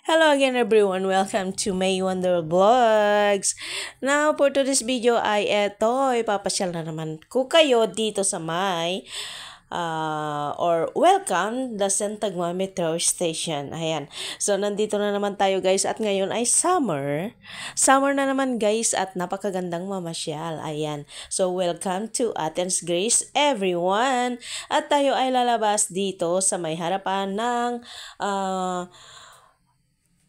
Hello again everyone, welcome to May Wonder Vlogs. Now for today's video ay ipapasyal na naman ko kayo dito sa or welcome the Santagma Metro Station. Ayan. So nandito na naman tayo guys at ngayon ay summer. Summer na naman guys at napakagandang mamasyal. Ayan. So welcome to Athens, Greece everyone. At tayo ay lalabas dito sa may harapan ng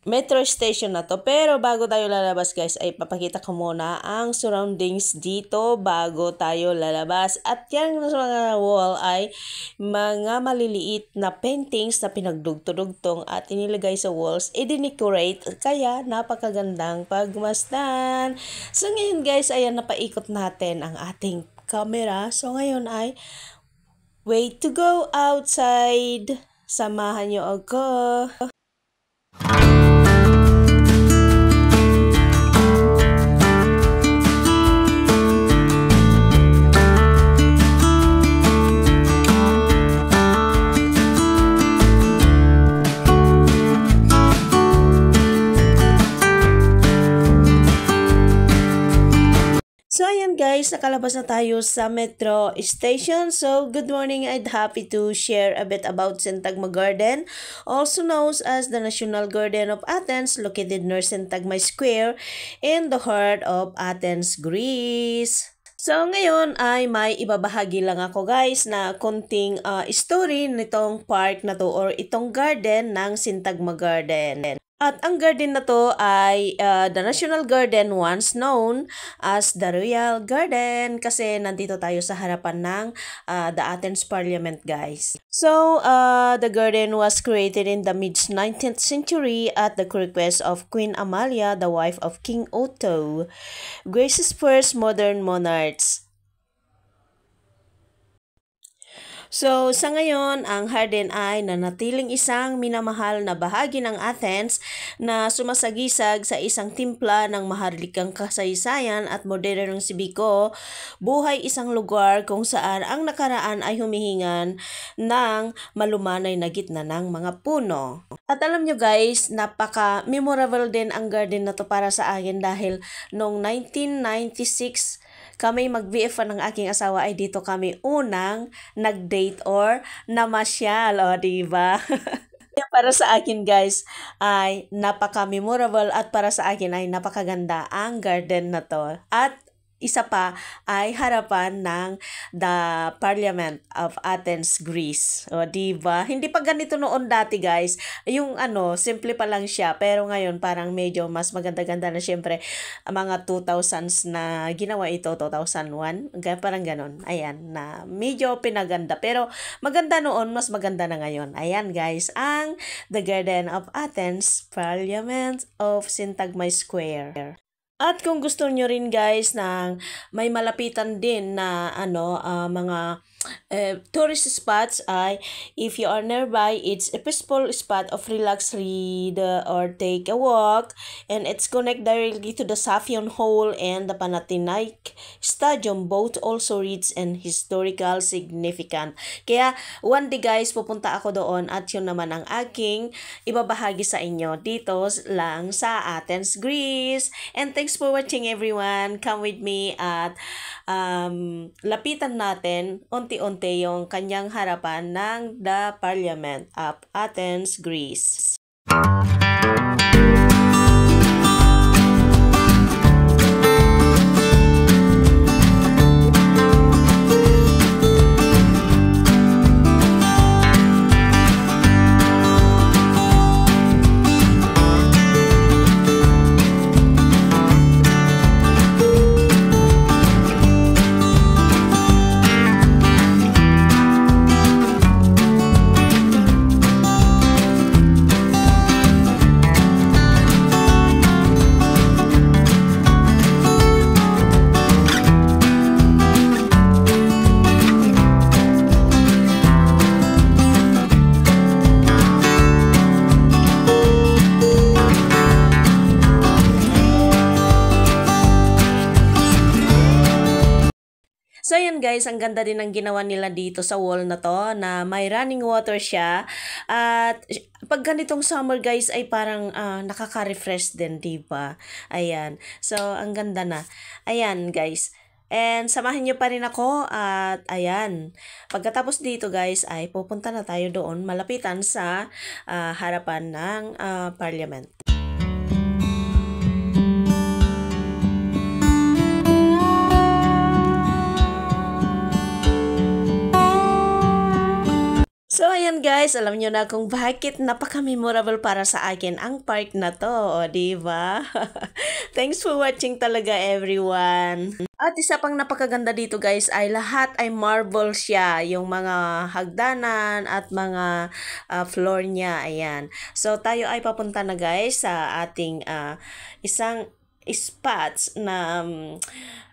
metro station na to. Pero bago tayo lalabas guys, ay papakita ko muna ang surroundings dito bago tayo lalabas. At yan sa mga wall ay mga maliliit na paintings na pinagdugtong at inilagay sa walls, i-decorate. Kaya napakagandang pagmasdan. So ngayon guys, ayan, napaikot natin ang ating camera. So ngayon ay way to go outside. Samahan nyo ako. So ayan guys, nakalabas na tayo sa metro station. So good morning, I'd happy to share a bit about Syntagma Garden, also known as the National Garden of Athens, located near Syntagma Square in the heart of Athens, Greece. So ngayon ay may ibabahagi lang ako guys na konting story nitong park na to or itong garden ng Syntagma Garden. At ang garden na to ay the National Garden, once known as the Royal Garden, kasi nandito tayo sa harapan ng the Athens Parliament guys. So the garden was created in the mid-19th century at the request of Queen Amalia, the wife of King Otto, Greece's first modern monarchs. So, sa ngayon, ang Harden ay nanatiling isang minamahal na bahagi ng Athens na sumasagisag sa isang timpla ng maharlikang kasaysayan at modernong sibiko, buhay isang lugar kung saan ang nakaraan ay humihingan ng malumanay na gitna ng mga puno. At alam nyo guys, napaka-memorable din ang garden na to para sa akin dahil noong 1996, kami mag-BF ng aking asawa ay dito kami unang nag-date or namasyal, o diba? Para sa akin guys ay napaka-memorable at para sa akin ay napakaganda ang garden na to. At isa pa ay harapan ng the Parliament of Athens, Greece. O, diba? Hindi pa ganito noon dati, guys. Yung simple pa lang siya. Pero ngayon, parang medyo mas maganda-ganda na syempre mga 2000s na ginawa ito, 2001. Parang ganon. Ayan, na medyo pinaganda. Pero maganda noon, mas maganda na ngayon. Ayan, guys, ang The Garden of Athens, Parliament of Syntagma Square. At kung gusto nyo rin guys na may malapitan din na mga tourist spots ay if you are nearby, it's a peaceful spot of relax, read or take a walk, and it's connect directly to the Saffion Hall and the Panathinaik Stadium, both also rich and historical significant. Kaya one day guys, pupunta ako doon at yun naman ang aking ibabahagi sa inyo dito lang sa Athens, Greece. And thanks for watching everyone. Come with me at lapitan natin unti-unti yung kanyang harapan ng the Parliament of Athens, Greece. So ayan guys, ang ganda din ng ginawa nila dito sa wall na to na may running water siya. At pag ganitong summer guys ay parang nakaka-refresh din, diba? Ayan. So ang ganda na. Ayan guys. And samahan nyo pa rin ako at ayan. Pagkatapos dito guys ay pupunta na tayo doon malapitan sa harapan ng parliament. So, ayan guys, alam nyo na kung bakit napaka-memorable para sa akin ang park na to, o diba? Thanks for watching talaga everyone. At isa pang napakaganda dito guys ay lahat ay marble siya, yung mga hagdanan at mga floor niya, ayan. So, tayo ay papunta na guys sa ating isang spots na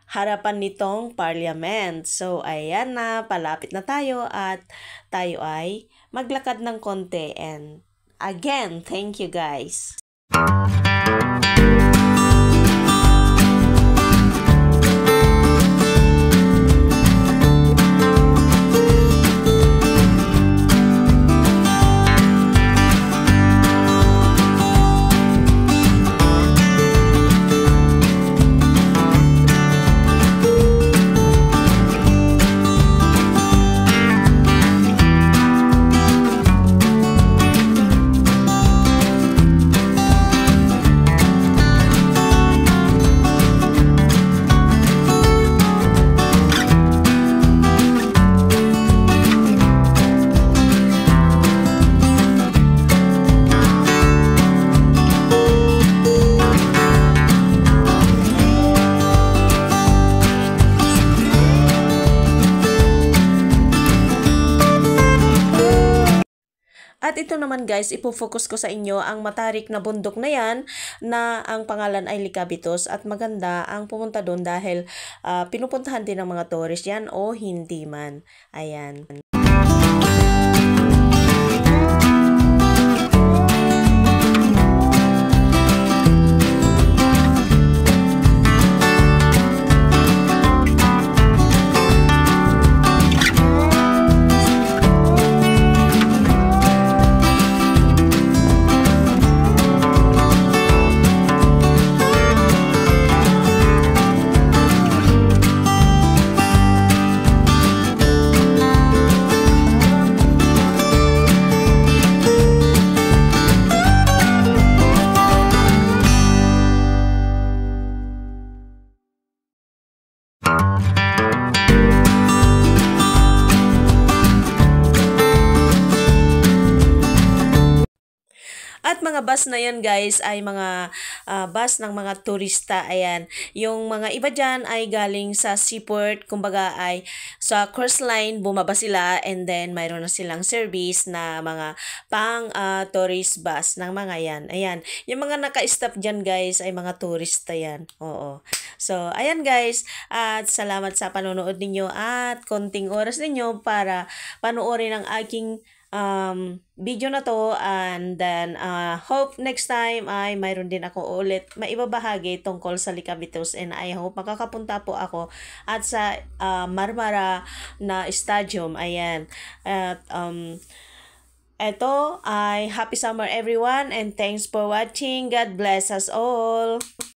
harapan nitong parliament. So, ayan na, palapit na tayo at tayo ay maglakad ng konti. And again, thank you guys. At ito naman guys, ipofocus ko sa inyo ang matarik na bundok na yan na ang pangalan ay Likabitos at maganda ang pumunta doon dahil pinupuntahan din ng mga tourist yan o hindi man. Ayan. At mga bus na yan guys ay mga bus ng mga turista. Ayan. Yung mga iba dyan ay galing sa seaport. Kumbaga ay sa cruise line bumaba sila and then mayroon na silang service na mga pang tourist bus ng mga yan. Ayan. Yung mga naka-stop dyan guys ay mga turista yan. Oo. So ayan guys. At salamat sa panonood ninyo at konting oras ninyo para panoorin ang aking video na to, and then hope next time ay mayroon din ako ulit maibabahagi tungkol sa Likabitos, and I hope makakapunta po ako at sa Marmara na stadium. Ayan. At eto ay happy summer everyone and thanks for watching. God bless us all.